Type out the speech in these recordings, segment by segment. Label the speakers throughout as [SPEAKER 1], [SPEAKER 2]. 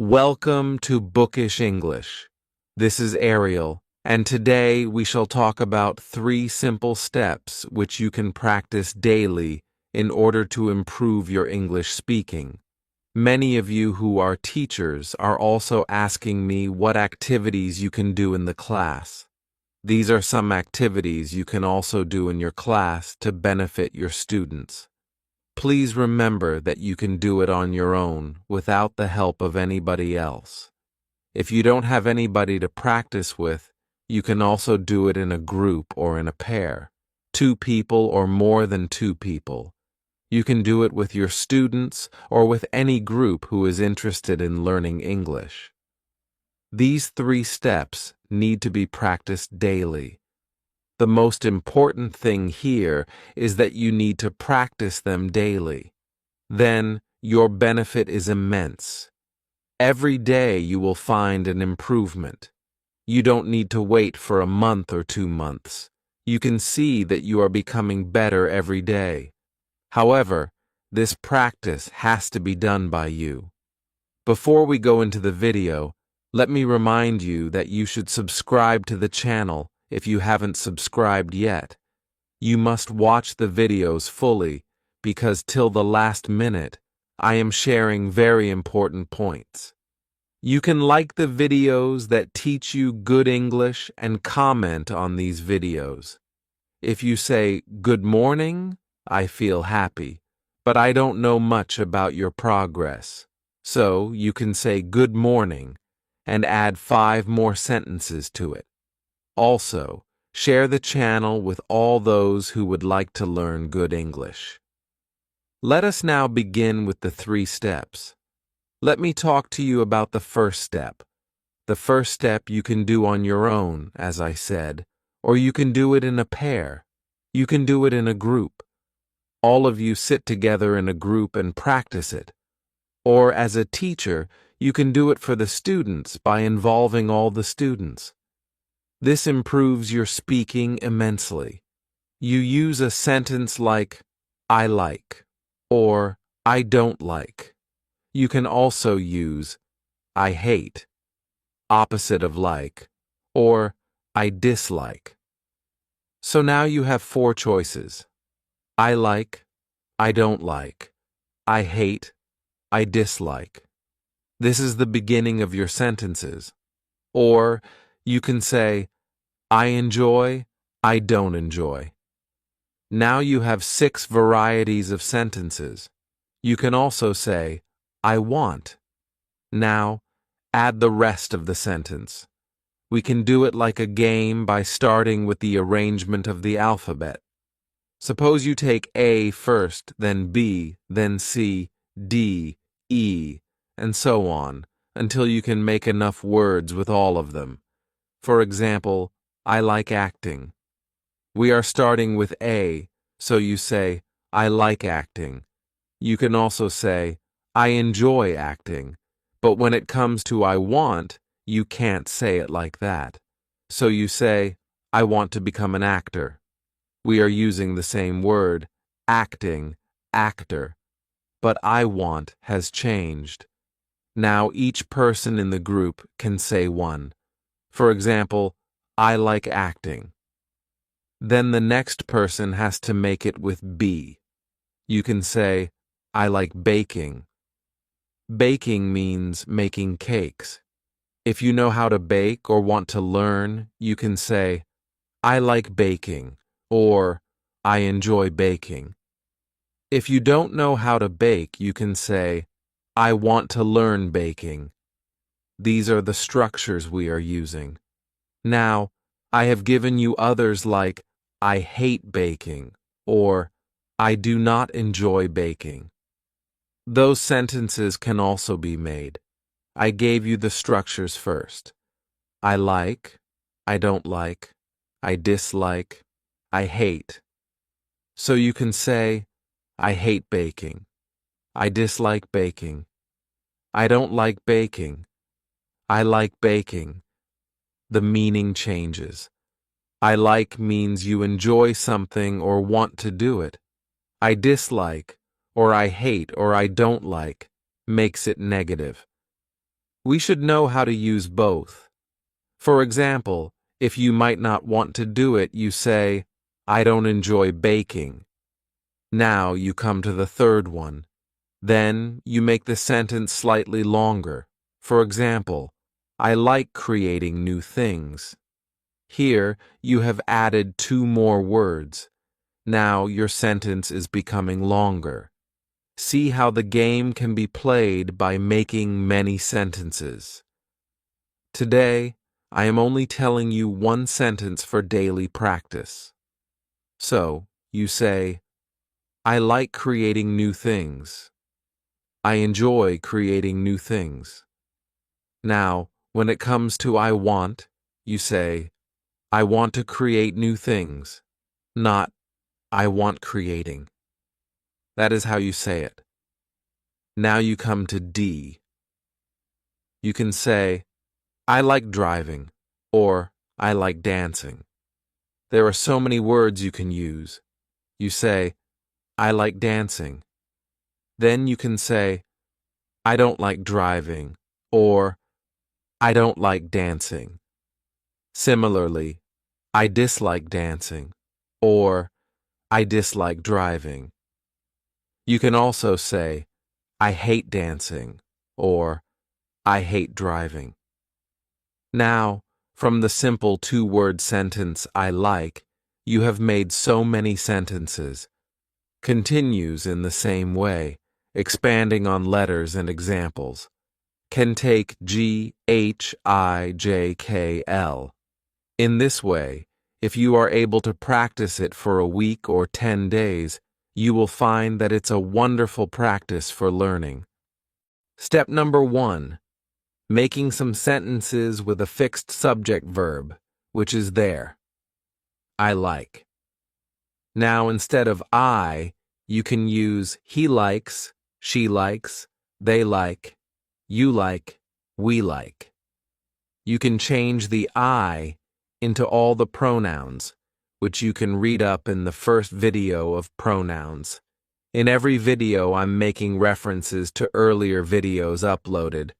[SPEAKER 1] Welcome to Bookish English. This is Ariel, and today we shall talk about 3 simple steps which you can practice daily in order to improve your English speaking. Many of you who are teachers are also asking me what activities you can do in the class. These are some activities you can also do in your class to benefit your students. Please remember that you can do it on your own without the help of anybody else. If you don't have anybody to practice with, you can also do it in a group or in a pair, 2 people or more than 2 people. You can do it with your students or with any group who is interested in learning English. These 3 steps need to be practiced daily. The most important thing here is that you need to practice them daily. Then your benefit is immense. Every day you will find an improvement. You don't need to wait for a month or 2 months. You can see that you are becoming better every day. However, this practice has to be done by you. Before we go into the video, let me remind you that you should subscribe to the channel if you haven't subscribed yet. You must watch the videos fully because till the last minute, I am sharing very important points. You can like the videos that teach you good English and comment on these videos. If you say, "Good morning," I feel happy, but I don't know much about your progress. So you can say "Good morning" and add 5 more sentences to it. Also, share the channel with all those who would like to learn good English. Let us now begin with the 3 steps. Let me talk to you about the first step. The first step you can do on your own, as I said, or you can do it in a pair. You can do it in a group. All of you sit together in a group and practice it. Or as a teacher, you can do it for the students by involving all the students. This improves your speaking immensely. You use a sentence like, "I like," or "I don't like." You can also use, "I hate," opposite of like, or "I dislike." So now you have 4 choices. I like, I don't like, I hate, I dislike. This is the beginning of your sentences. Or you can say, I enjoy, I don't enjoy. Now you have 6 varieties of sentences. You can also say, I want. Now, add the rest of the sentence. We can do it like a game by starting with the arrangement of the alphabet. Suppose you take A first, then B, then C, D, E, and so on, until you can make enough words with all of them. For example, I like acting. We are starting with A, so you say, I like acting. You can also say, I enjoy acting, but when it comes to I want, you can't say it like that. So you say, I want to become an actor. We are using the same word, acting, actor, but I want has changed. Now each person in the group can say one. For example, I like acting. Then the next person has to make it with B. You can say, I like baking. Baking means making cakes. If you know how to bake or want to learn, you can say, I like baking, or I enjoy baking. If you don't know how to bake, you can say, I want to learn baking. These are the structures we are using. Now, I have given you others like, I hate baking, or I do not enjoy baking. Those sentences can also be made. I gave you the structures first. I like, I don't like, I dislike, I hate. So you can say, I hate baking. I dislike baking. I don't like baking. I like baking. The meaning changes. I like means you enjoy something or want to do it. I dislike, or I hate, or I don't like, makes it negative. We should know how to use both. For example, if you might not want to do it, you say, I don't enjoy baking. Now you come to the third one. Then you make the sentence slightly longer. For example, I like creating new things. Here you have added 2 more words. Now your sentence is becoming longer. See how the game can be played by making many sentences. Today, I am only telling you one sentence for daily practice. So, you say, I like creating new things. I enjoy creating new things. Now, when it comes to I want, you say, I want to create new things, not I want creating. That is how you say it. Now you come to D. You can say, I like driving, or I like dancing. There are so many words you can use. You say, I like dancing. Then you can say, I don't like driving, or I don't like dancing. Similarly, I dislike dancing, or I dislike driving. You can also say, I hate dancing, or I hate driving. Now, from the simple 2-word sentence, I like, you have made so many sentences. Continues in the same way, expanding on letters and examples. Can take G, H, I, J, K, L. In this way, if you are able to practice it for a week or 10 days, you will find that it's a wonderful practice for learning. Step number 1. Making some sentences with a fixed subject verb, which is there. I like. Now, instead of I, you can use he likes, she likes, they like, you like, we like. You can change the I into all the pronouns, which you can read up in the first video of pronouns. In every video, I'm making references to earlier videos uploaded.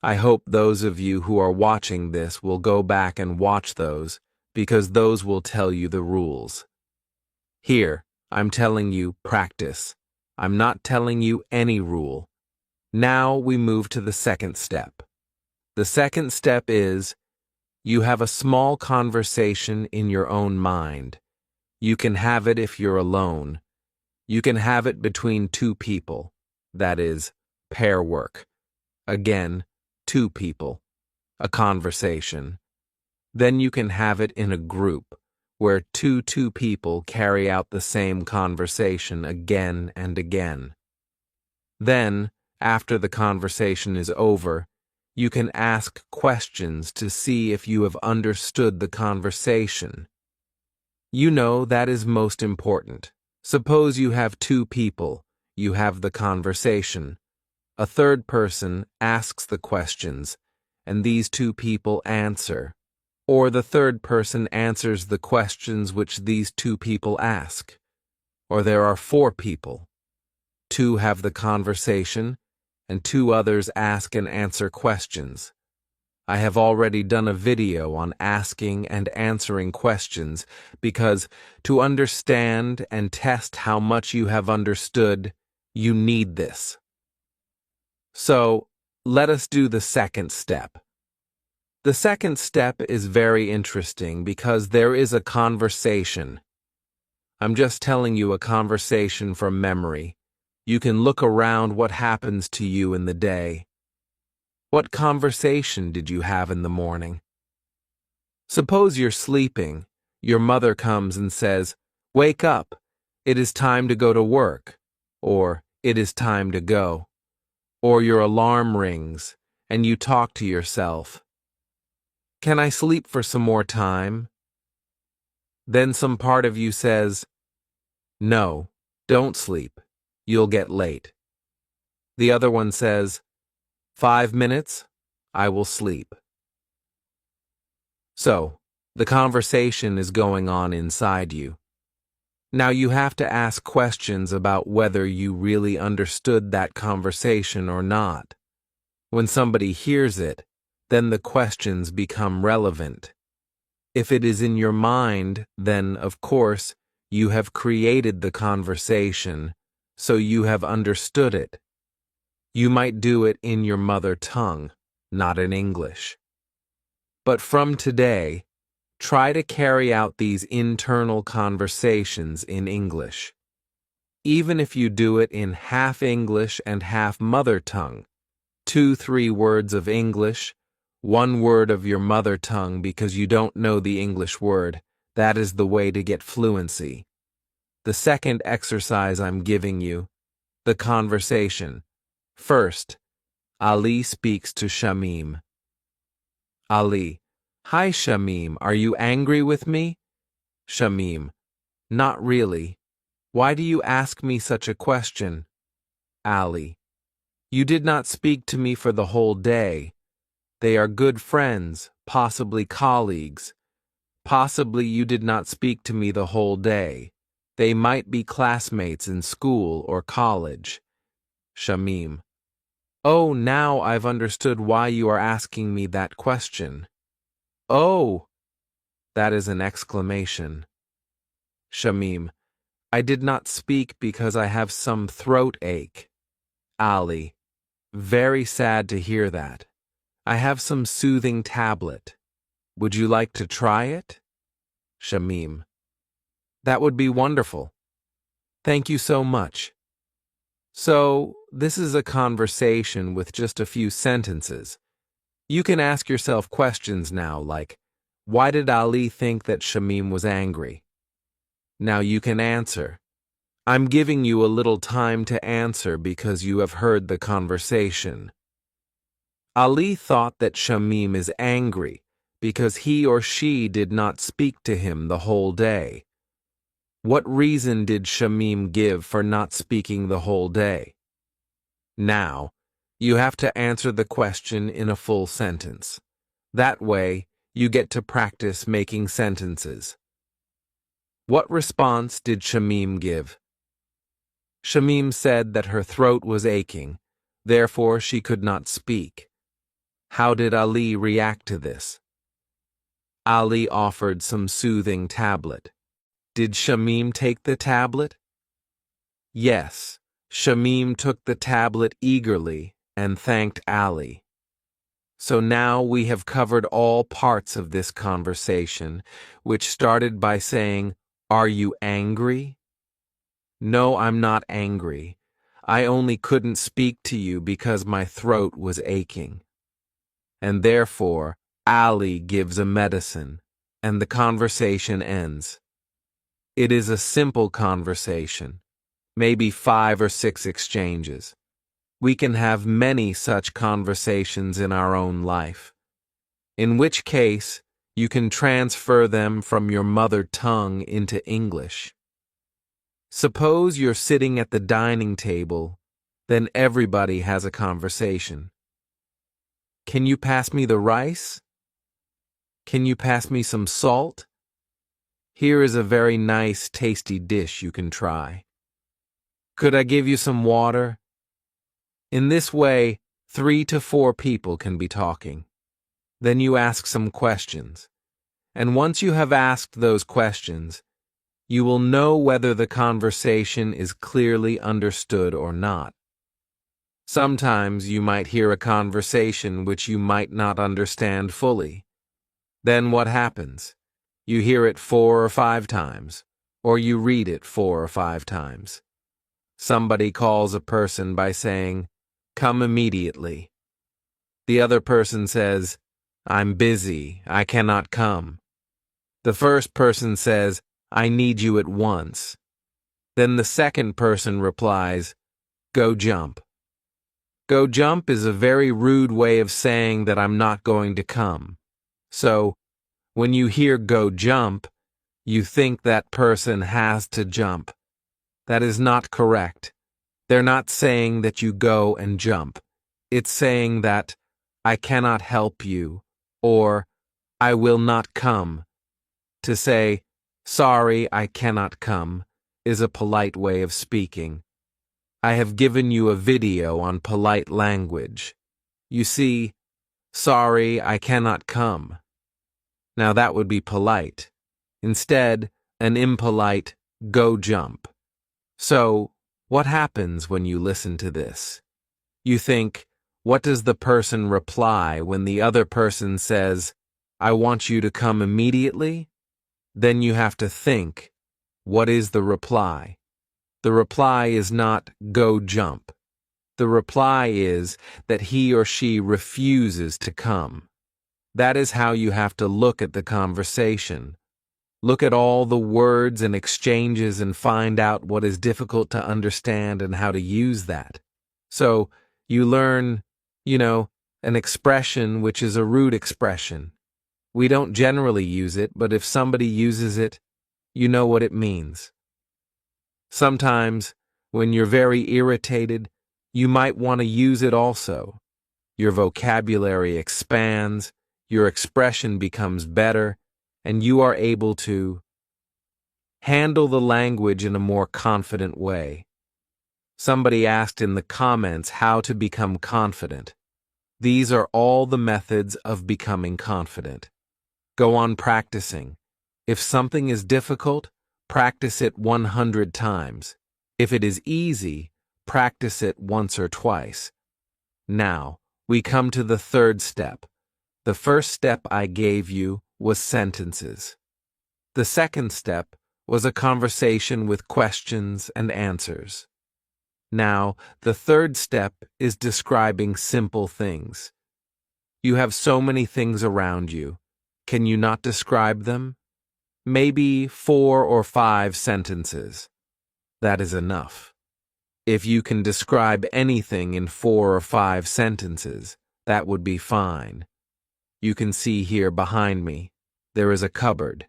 [SPEAKER 1] I hope those of you who are watching this will go back and watch those, because those will tell you the rules. Here, I'm telling you practice. I'm not telling you any rule. Now we move to the second step. The second step is, you have a small conversation in your own mind. You can have it if you're alone. You can have it between 2 people. That is, pair work. Again, 2 people. A conversation. Then you can have it in a group, where two people carry out the same conversation again and again. Then, after the conversation is over, you can ask questions to see if you have understood the conversation. You know that is most important. Suppose you have 2 people, you have the conversation. A third person asks the questions, and these 2 people answer. Or the third person answers the questions which these 2 people ask. Or there are 4 people. 2 have the conversation, and 2 others ask and answer questions. I have already done a video on asking and answering questions because to understand and test how much you have understood, you need this. So, let us do the second step. The second step is very interesting because there is a conversation. I'm just telling you a conversation from memory. You can look around what happens to you in the day. What conversation did you have in the morning? Suppose you're sleeping. Your mother comes and says, "Wake up. It is time to go to work." Or, "It is time to go." Or your alarm rings, and you talk to yourself. "Can I sleep for some more time?" Then some part of you says, "No, don't sleep. You'll get late." The other one says, 5 minutes, I will sleep. So, the conversation is going on inside you. Now you have to ask questions about whether you really understood that conversation or not. When somebody hears it, then the questions become relevant. If it is in your mind, then, of course, you have created the conversation, so you have understood it. You might do it in your mother tongue, not in English. But from today, try to carry out these internal conversations in English. Even if you do it in half English and half mother tongue, 2-3 words of English, 1 word of your mother tongue because you don't know the English word, that is the way to get fluency. The second exercise I'm giving you, the conversation. First, Ali speaks to Shamim. Ali: Hi Shamim, are you angry with me? Shamim: Not really. Why do you ask me such a question? Ali: You did not speak to me for the whole day. They are good friends, possibly colleagues. Possibly you did not speak to me the whole day. They might be classmates in school or college. Shamim: Oh, now I've understood why you are asking me that question. Oh! That is an exclamation. Shamim: I did not speak because I have some throat ache. Ali: Very sad to hear that. I have some soothing tablet. Would you like to try it? Shamim: That would be wonderful. Thank you so much. So, this is a conversation with just a few sentences. You can ask yourself questions now like, why did Ali think that Shamim was angry? Now you can answer. I'm giving you a little time to answer because you have heard the conversation. Ali thought that Shamim is angry because he or she did not speak to him the whole day. What reason did Shamim give for not speaking the whole day? Now, you have to answer the question in a full sentence. That way, you get to practice making sentences. What response did Shamim give? Shamim said that her throat was aching, therefore she could not speak. How did Ali react to this? Ali offered some soothing tablet. Did Shamim take the tablet? Yes, Shamim took the tablet eagerly and thanked Ali. So now we have covered all parts of this conversation, which started by saying, Are you angry? No, I'm not angry. I only couldn't speak to you because my throat was aching. And therefore, Ali gives a medicine, and the conversation ends. It is a simple conversation, maybe 5 or 6 exchanges. We can have many such conversations in our own life, in which case you can transfer them from your mother tongue into English. Suppose you're sitting at the dining table, then everybody has a conversation. Can you pass me the rice? Can you pass me some salt? Here is a very nice, tasty dish you can try. Could I give you some water? In this way, 3 to 4 people can be talking. Then you ask some questions. And once you have asked those questions, you will know whether the conversation is clearly understood or not. Sometimes you might hear a conversation which you might not understand fully. Then what happens? You hear it 4 or 5 times, or you read it 4 or 5 times. Somebody calls a person by saying, "Come immediately." The other person says, "I'm busy, I cannot come." The first person says, "I need you at once." Then the second person replies, "Go jump." Go jump is a very rude way of saying that I'm not going to come. So, when you hear go jump, you think that person has to jump. That is not correct. They're not saying that you go and jump. It's saying that I cannot help you, or I will not come. To say, sorry, I cannot come, is a polite way of speaking. I have given you a video on polite language. You see, sorry, I cannot come. Now that would be polite. Instead, an impolite, go jump. So, what happens when you listen to this? You think, what does the person reply when the other person says, I want you to come immediately? Then you have to think, what is the reply? The reply is not, go jump. The reply is that he or she refuses to come. That is how you have to look at the conversation. Look at all the words and exchanges and find out what is difficult to understand and how to use that. So, you learn, an expression which is a root expression. We don't generally use it, but if somebody uses it, you know what it means. Sometimes, when you're very irritated, you might want to use it also. Your vocabulary expands, your expression becomes better, and you are able to handle the language in a more confident way. Somebody asked in the comments how to become confident. These are all the methods of becoming confident. Go on practicing. If something is difficult, practice it 100 times. If it is easy, practice it once or twice. Now, we come to the third step. The first step I gave you was sentences. The second step was a conversation with questions and answers. Now, the third step is describing simple things. You have so many things around you. Can you not describe them? Maybe 4 or 5 sentences. That is enough. If you can describe anything in 4 or 5 sentences, that would be fine. You can see here behind me, there is a cupboard.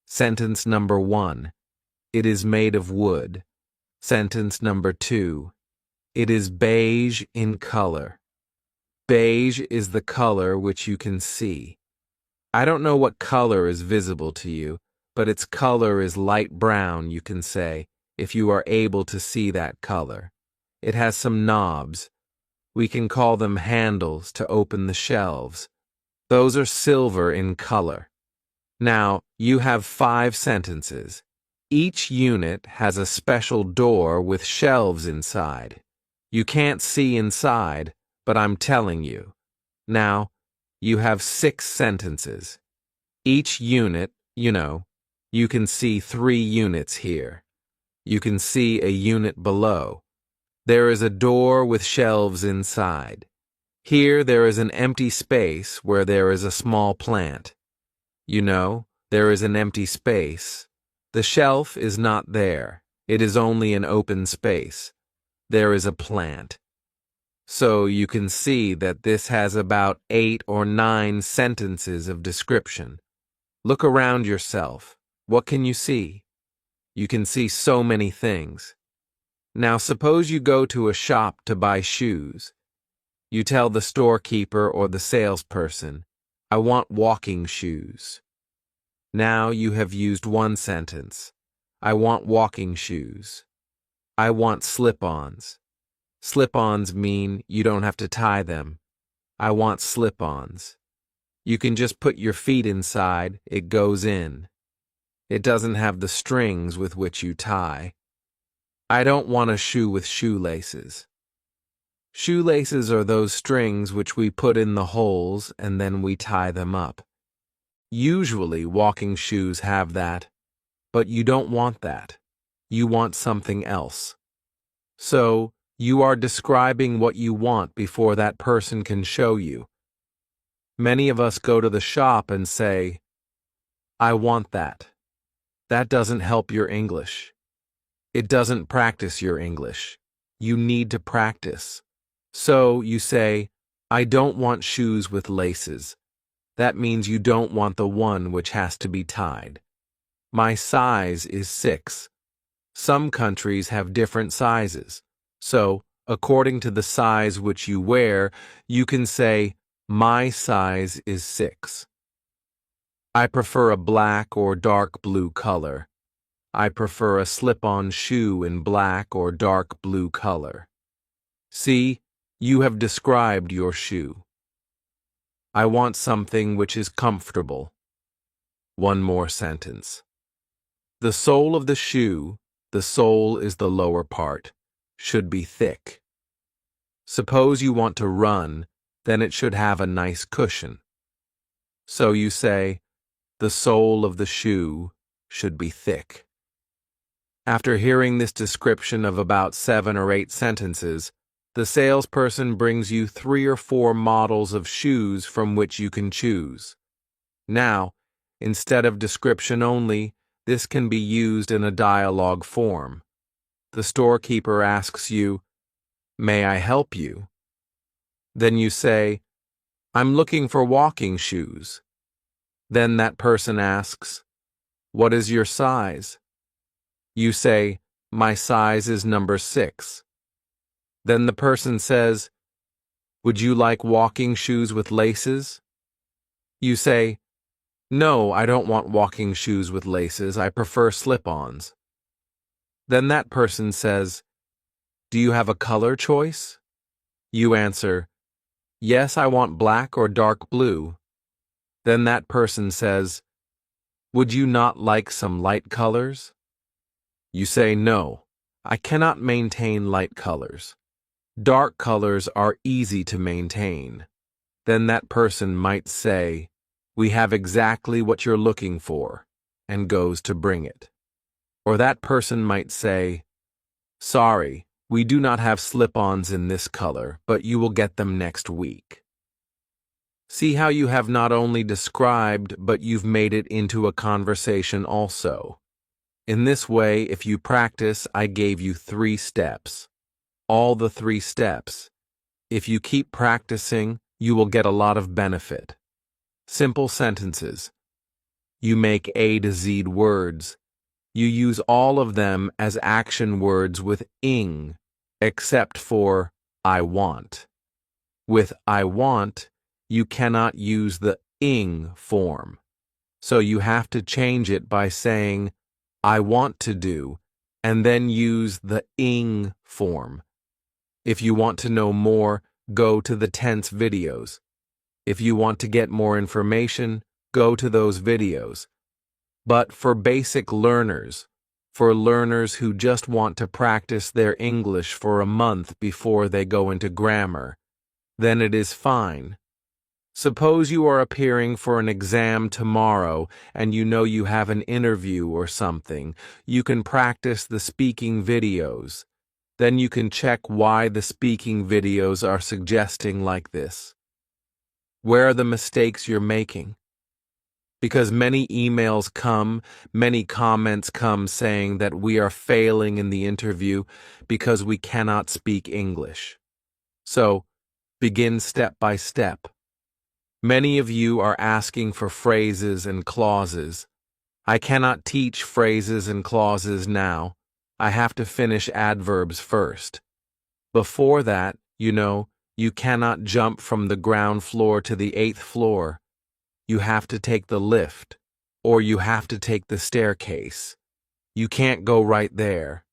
[SPEAKER 1] Sentence number 1. It is made of wood. Sentence number 2. It is beige in color. Beige is the color which you can see. I don't know what color is visible to you, but its color is light brown, you can say, if you are able to see that color. It has some knobs. We can call them handles to open the shelves. Those are silver in color. Now, you have 5 sentences. Each unit has a special door with shelves inside. You can't see inside, but I'm telling you. Now, you have 6 sentences. Each unit, you can see 3 units here. You can see a unit below. There is a door with shelves inside. Here there is an empty space where there is a small plant. There is an empty space. The shelf is not there. It is only an open space. There is a plant. So you can see that this has about 8 or 9 sentences of description. Look around yourself. What can you see? You can see so many things. Now suppose you go to a shop to buy shoes. You tell the storekeeper or the salesperson, I want walking shoes. Now you have used 1 sentence. I want walking shoes. I want slip-ons. Slip-ons mean you don't have to tie them. I want slip-ons. You can just put your feet inside, it goes in. It doesn't have the strings with which you tie. I don't want a shoe with shoelaces. Shoelaces are those strings which we put in the holes and then we tie them up. Usually walking shoes have that, but you don't want that. You want something else. So, you are describing what you want before that person can show you. Many of us go to the shop and say, I want that. That doesn't help your English. It doesn't practice your English. You need to practice. So you say, I don't want shoes with laces. That means you don't want the one which has to be tied. My size is 6. Some countries have different sizes. So, according to the size which you wear, you can say, my size is 6. I prefer a black or dark blue color. I prefer a slip-on shoe in black or dark blue color. See, You have described your shoe. I want something which is comfortable. One more sentence. The sole of the shoe, the sole is the lower part, should be thick. Suppose you want to run, then it should have a nice cushion. So you say, the sole of the shoe should be thick. After hearing this description of about 7 or 8 sentences, the salesperson brings you 3 or 4 models of shoes from which you can choose. Now, instead of description only, this can be used in a dialogue form. The storekeeper asks you, "May I help you?" Then you say, "I'm looking for walking shoes." Then that person asks, "What is your size?" You say, "My size is number 6. Then the person says, "Would you like walking shoes with laces?" You say, "No, I don't want walking shoes with laces. I prefer slip-ons." Then that person says, "Do you have a color choice?" You answer, "Yes, I want black or dark blue." Then that person says, "Would you not like some light colors?" You say, "No, I cannot maintain light colors. Dark colors are easy to maintain." Then that person might say, "We have exactly what you're looking for," and goes to bring it. Or that person might say, "Sorry, we do not have slip-ons in this color, but you will get them next week." See how you have not only described, but you've made it into a conversation also. In this way, if you practice, I gave you 3 steps. All the 3 steps. If you keep practicing, you will get a lot of benefit. Simple sentences. You make A to Z words. You use all of them as action words with ing, except for I want. With I want, you cannot use the ing form. So you have to change it by saying, I want to do, and then use the ing form. If you want to know more, go to the tense videos. If you want to get more information, go to those videos. But for basic learners, for learners who just want to practice their English for a month before they go into grammar, then it is fine. Suppose you are appearing for an exam tomorrow and you know you have an interview or something. You can practice the speaking videos. Then you can check why the speaking videos are suggesting like this. Where are the mistakes you're making? Because many emails come, many comments come saying that we are failing in the interview because we cannot speak English. So, begin step by step. Many of you are asking for phrases and clauses. I cannot teach phrases and clauses now. I have to finish adverbs first. Before that, you cannot jump from the ground floor to the 8th floor. You have to take the lift, or you have to take the staircase. You can't go right there.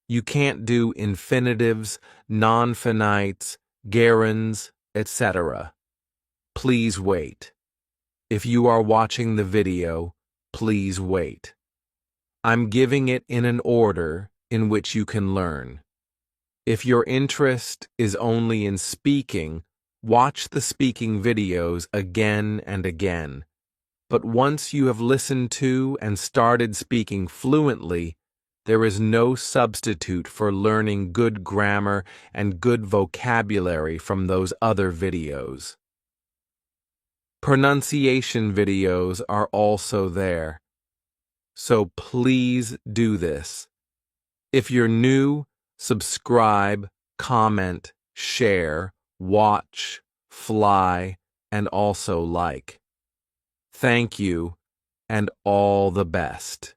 [SPEAKER 1] You can't do infinitives, non-finites, gerunds, etc. Please wait. If you are watching the video, please wait. I'm giving it in an order in which you can learn. If your interest is only in speaking, watch the speaking videos again and again. But once you have listened to and started speaking fluently, there is no substitute for learning good grammar and good vocabulary from those other videos. Pronunciation videos are also there. So please do this. If you're new, subscribe, comment, share, watch, fly, and also like. Thank you, and all the best.